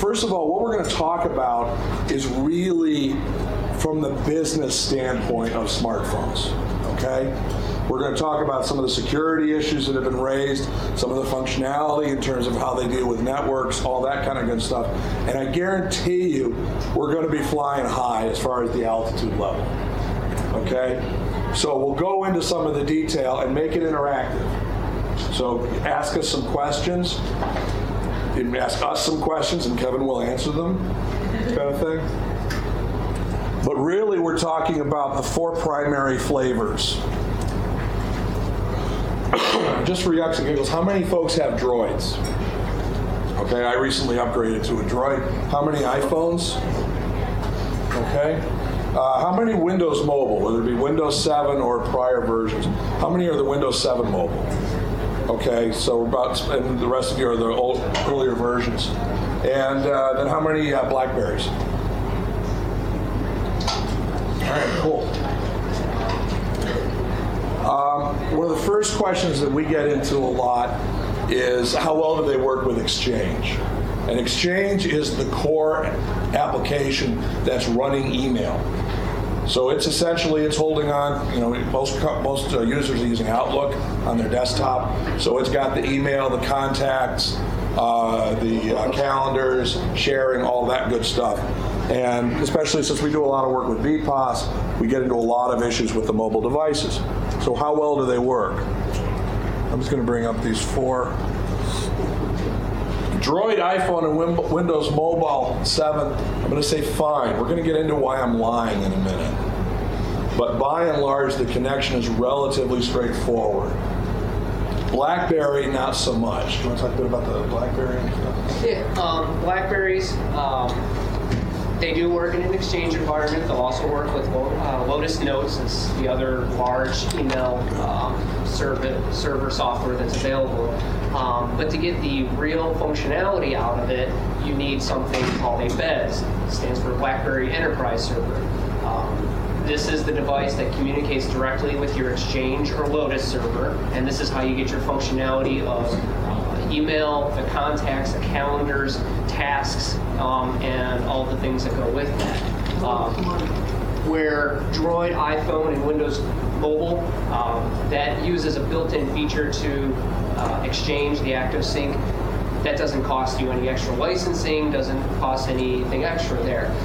first of all, what we're going to talk about is really from the business standpoint of smartphones, okay? We're going to talk about some of the security issues that have been raised, some of the functionality in terms of how they deal with networks, all that kind of good stuff. And I guarantee you, we're going to be flying high as far as the altitude level, okay? So we'll go into some of the detail and make it interactive. So ask us some questions. You can ask us some questions and Kevin will answer them, kind of thing. But really, we're talking about the 4 primary flavors. Just for yucks and giggles, how many folks have Droids? Okay, I recently upgraded to a Droid. How many iPhones? Okay. How many Windows Mobile, whether it be Windows 7 or prior versions? How many are the Windows 7 Mobile? Okay, so about, and the rest of you are the earlier versions. And then how many Blackberries? All right, cool. One of the first questions that we get into a lot is how well do they work with Exchange? And Exchange is the core application that's running email. So it's essentially, it's holding on, most users are using Outlook on their desktop. So it's got the email, the contacts, the calendars, sharing, all that good stuff. And especially since we do a lot of work with BPOS, we get into a lot of issues with the mobile devices. So how well do they work? I'm just going to bring up these 4. Droid, iPhone, and Windows Mobile 7, I'm going to say fine. We're going to get into why I'm lying in a minute. But by and large, the connection is relatively straightforward. Blackberry, not so much. Do you want to talk a bit about the Blackberry and stuff? Yeah, Blackberries, they do work in an Exchange environment. They'll also work with Lotus Notes. It's the other large email server software that's available. But to get the real functionality out of it, you need something called a BES. It stands for BlackBerry Enterprise Server. This is the device that communicates directly with your Exchange or Lotus server, and this is how you get your functionality of email, the contacts, the calendars, tasks, and all the things that go with that. Where Droid, iPhone, and Windows Mobile, that uses a built-in feature to Exchange, the ActiveSync. That doesn't cost you any extra licensing, doesn't cost anything extra there.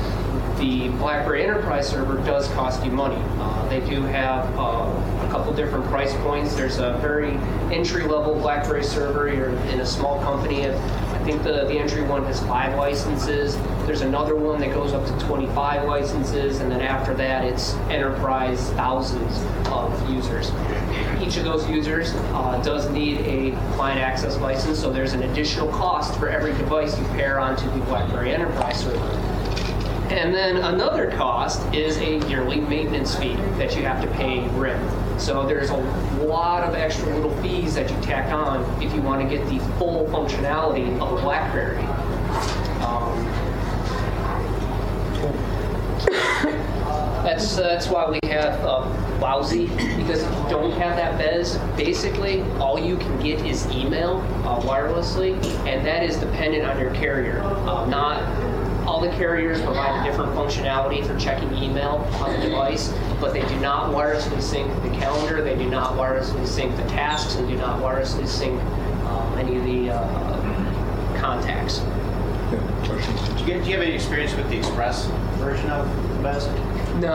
The BlackBerry Enterprise Server does cost you money. They do have a couple different price points. There's a very entry-level BlackBerry server. You're in a small company. I think the entry one has 5 licenses. There's another one that goes up to 25 licenses, and then after that, it's enterprise, thousands of users. Each of those users does need a client access license, so there's an additional cost for every device you pair onto the BlackBerry Enterprise server. And then another cost is a yearly maintenance fee that you have to pay RIM. So there's a lot of extra little fees that you tack on if you want to get the full functionality of a BlackBerry. That's why we have lousy, because if you don't have that BES, basically all you can get is email wirelessly, and that is dependent on your carrier. Not all the carriers provide a different functionality for checking email on the device, but they do not wirelessly sync the calendar, they do not wirelessly sync the tasks, and do not wirelessly sync any of the contacts. Do you have any experience with the Express version of the BES? No,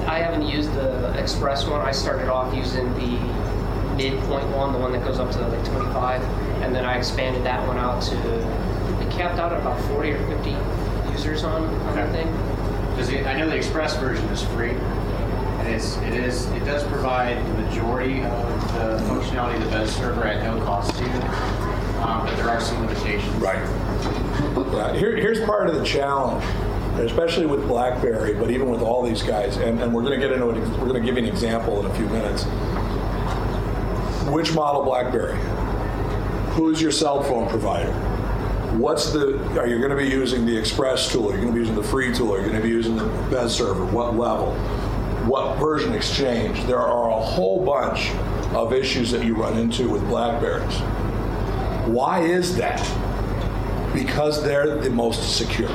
I haven't used the Express one. I started off using the midpoint one, the one that goes up to like 25, and then I expanded that one out to, it capped out at about 40 or 50 users on the thing. Because I know the Express version is free, and it does provide the majority of the functionality of the BES server at no cost to you, but there are some limitations. Right. Here's part of the challenge, especially with BlackBerry, but even with all these guys, and we're going to get into it. We're going to give you an example in a few minutes. Which model BlackBerry? Who's your cell phone provider? Are you going to be using the Express tool? Are you going to be using the free tool? Are you going to be using the BES server? What level? What version Exchange? There are a whole bunch of issues that you run into with BlackBerries. Why is that? because they're the most secure.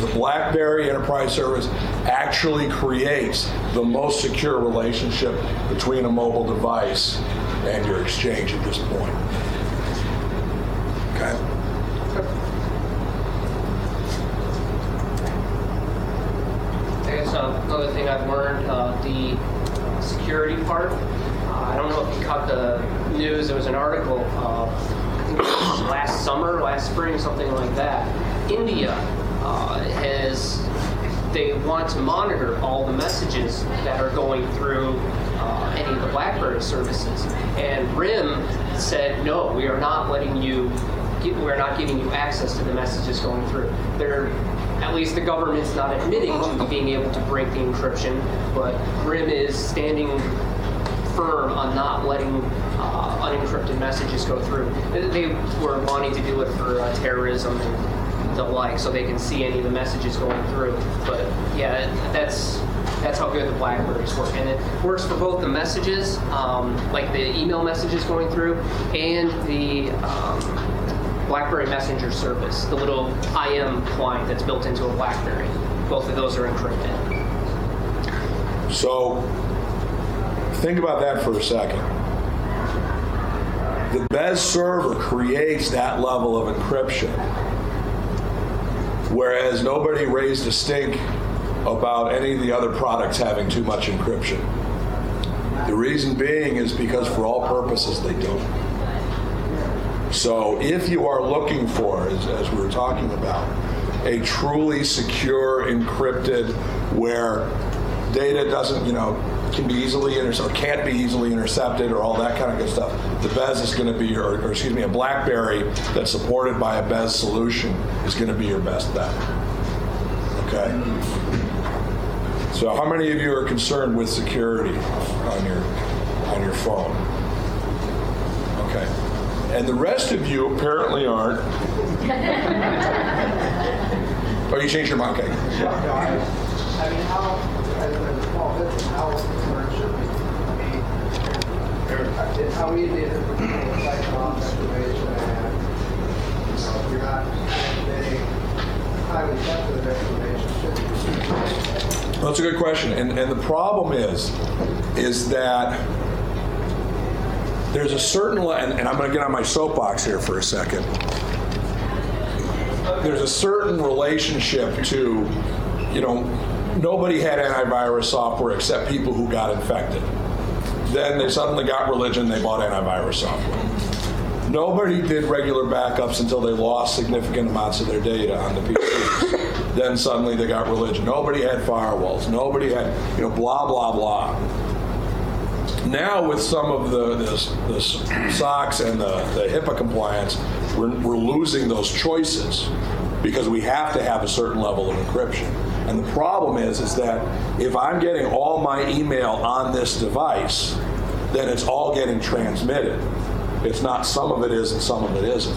The Blackberry Enterprise Service actually creates the most secure relationship between a mobile device and your exchange at this point. Okay? I guess another thing I've learned, the security part. I don't know if you caught the news. There was an article, I think it was last summer, last spring, something like that. India they want to monitor all the messages that are going through any of the Blackberry services. And RIM said, no, we are not letting you, we're not giving you access to the messages going through. At least the government's not admitting to being able to break the encryption, but RIM is standing firm on not letting unencrypted messages go through. They were wanting to do it for terrorism and the like, so they can see any of the messages going through. But yeah, that's how good the Blackberries work, and it works for both the messages, like the email messages going through, and the Blackberry Messenger service, the little IM client that's built into a Blackberry. Both of those are encrypted. So think about that for a second. The BES server creates that level of encryption, whereas nobody raised a stink about any of the other products having too much encryption. The reason being is because for all purposes they don't. So if you are looking for, as we were talking about, a truly secure encrypted where data doesn't, can be easily intercepted, or can't be easily intercepted, or all that kind of good stuff, the BES is going to be a BlackBerry that's supported by a BES solution is going to be your best bet. Okay? So how many of you are concerned with security on your phone? Okay. And the rest of you apparently aren't. Oh, you changed your mind, okay. I mean, how, as a small business, how concerned should we be? I mean, how easy is it for people to cycle off information and, if you're not transmitting highly sensitive information, should you? Well, that's a good question. And the problem is that there's a certain, and I'm going to get on my soapbox here for a second. There's a certain relationship to, nobody had antivirus software except people who got infected. Then they suddenly got religion, they bought antivirus software. Nobody did regular backups until they lost significant amounts of their data on the PCs. Then suddenly they got religion. Nobody had firewalls. Nobody had, blah, blah, blah. Now with some of the SOX and the HIPAA compliance, we're losing those choices because we have to have a certain level of encryption. And the problem is that if I'm getting all my email on this device, then it's all getting transmitted. It's not some of it is and some of it isn't.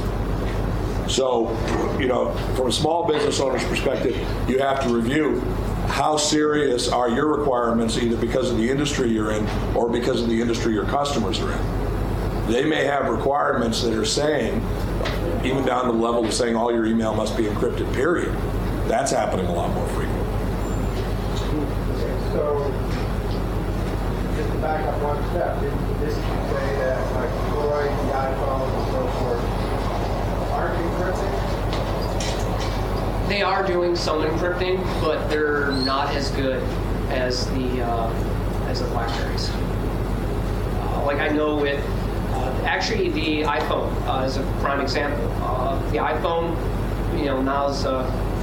So, from a small business owner's perspective, you have to review how serious are your requirements, either because of the industry you're in or because of the industry your customers are in. They may have requirements that are saying, even down to the level of saying all your email must be encrypted, period. That's happening a lot more frequently. So, just to back up one step, didn't you say that like Android, the iPhone, and so forth aren't encrypting? They are doing some encrypting, but they're not as good as the Blackberries. Like I know with actually the iPhone is a prime example. The iPhone, now's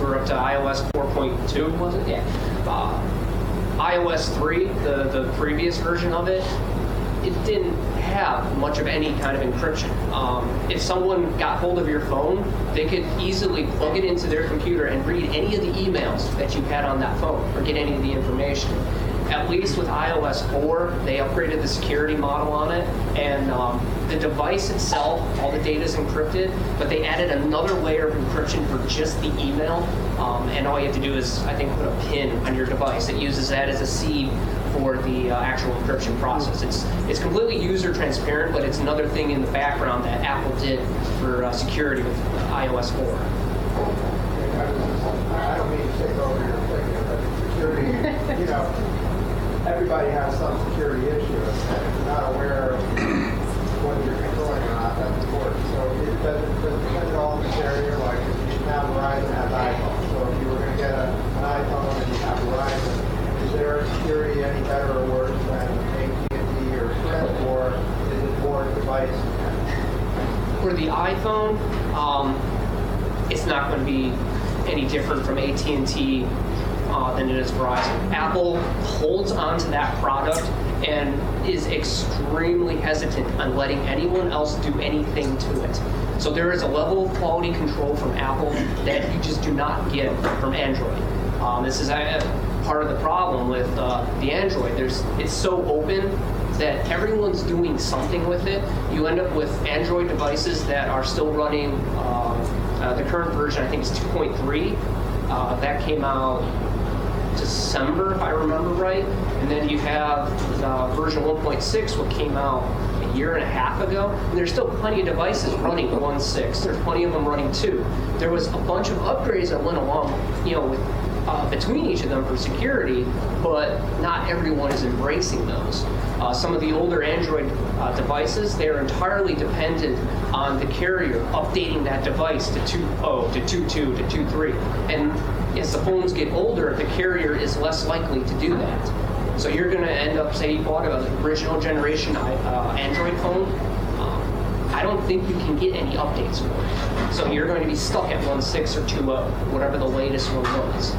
we're up to iOS 4.2, was it? Yeah. iOS 3, the previous version of it, it didn't have much of any kind of encryption. If someone got hold of your phone, they could easily plug it into their computer and read any of the emails that you had on that phone or get any of the information. at least with iOS 4, they upgraded the security model on it, and the device itself, all the data is encrypted, but they added another layer of encryption for just the email, and all you have to do is, I think, put a pin on your device. It uses that as a seed for the actual encryption process. It's completely user transparent, but it's another thing in the background that Apple did for security with iOS 4. I don't mean to take over your thinking, but security, everybody has some security issue, and if you're not aware of whether you're controlling or not, that's important. So it doesn't depend all on the carrier, like if you have Verizon has iPhone. So if you were going to get an iPhone and you have Verizon, is their security any better or worse than AT&T or Sprint, or is it more device? For the iPhone, it's not going to be any different from AT&T than it is Verizon. Apple holds onto that product and is extremely hesitant on letting anyone else do anything to it. So there is a level of quality control from Apple that you just do not get from Android. This is part of the problem with the Android. It's so open that everyone's doing something with it. You end up with Android devices that are still running, the current version I think is 2.3. That came out December, if I remember right. And then you have version 1.6, what came out a year and a half ago. And there's still plenty of devices running 1.6. There's plenty of them running 2. There was a bunch of upgrades that went along, with between each of them for security, but not everyone is embracing those. Some of the older Android devices, they're entirely dependent on the carrier updating that device to 2.0, to 2.2, to 2.3. And as the phones get older, the carrier is less likely to do that. So you're going to end up, say you bought an original generation Android phone, I don't think you can get any updates for it. So you're going to be stuck at 1.6 or 2.0, whatever the latest one was.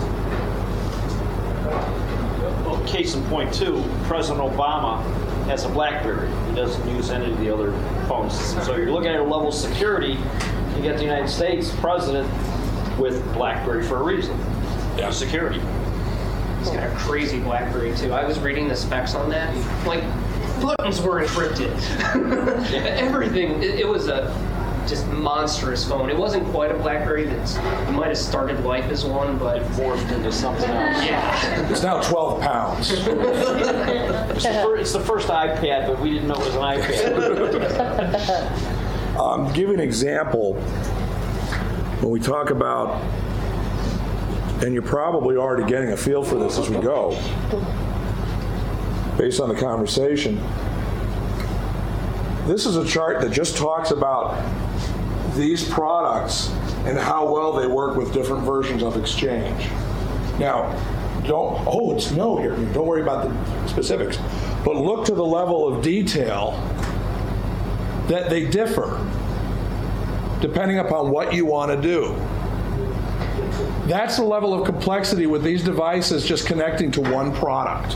Well, case in point too, President Obama has a Blackberry. He doesn't use any of the other phones. So you're looking at a level of security. You get the United States president with Blackberry for a reason. Yeah. Security. He's got a crazy Blackberry too. I was reading the specs on that. Like, buttons were encrypted. Everything. It was a just monstrous phone. It wasn't quite a Blackberry. It might have started life as one, but It morphed into something else. yeah. It's now 12 pounds. It's the first iPad, but we didn't know it was an iPad. Give you an example. When we talk about, and you're probably already getting a feel for this as we go, based on the conversation, this is a chart that just talks about these products and how well they work with different versions of Exchange. Now, it's no here. Don't worry about the specifics, but look to the level of detail that they differ depending upon what you want to do. That's the level of complexity with these devices just connecting to one product.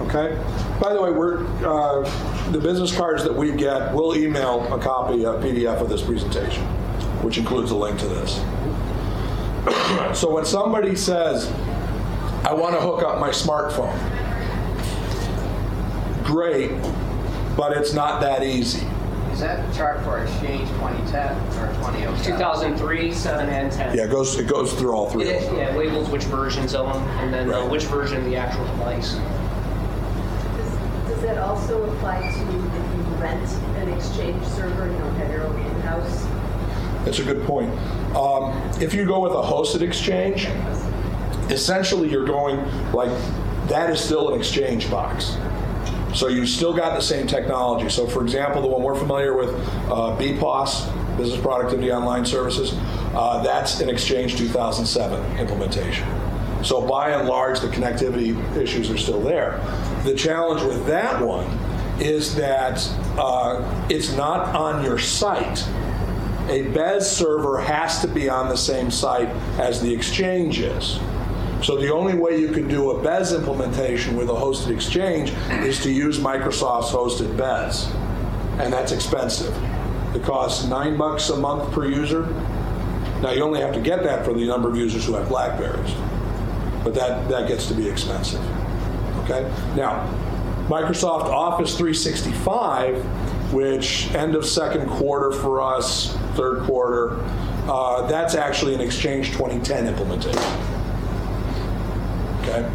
Okay? By the way, the business cards that we get, we'll email a copy, a PDF of this presentation, which includes a link to this. So when somebody says, I want to hook up my smartphone, great, but it's not that easy. Is that chart for Exchange 2010 or 2007? 2003, 7, and 10. Yeah, it goes through all three. It labels which versions of them, and then Right. which version of the actual device. Does that also apply to if you rent an Exchange server, you don't have your own in-house? That's a good point. If you go with a hosted Exchange, essentially you're going, like, that is still an Exchange box. So you've still got the same technology. So for example, the one we're familiar with, BPOS, Business Productivity Online Services, that's an Exchange 2007 implementation. So by and large, the connectivity issues are still there. The challenge with that one is that it's not on your site. A BES server has to be on the same site as the Exchange is. So the only way you can do a BES implementation with a hosted Exchange is to use Microsoft's hosted BES. And that's expensive. It costs $9 a month per user. Now you only have to get that for the number of users who have Blackberries. but that gets to be expensive. Okay? Now, Microsoft Office 365, which end of second quarter for us, third quarter, that's actually an Exchange 2010 implementation. Okay?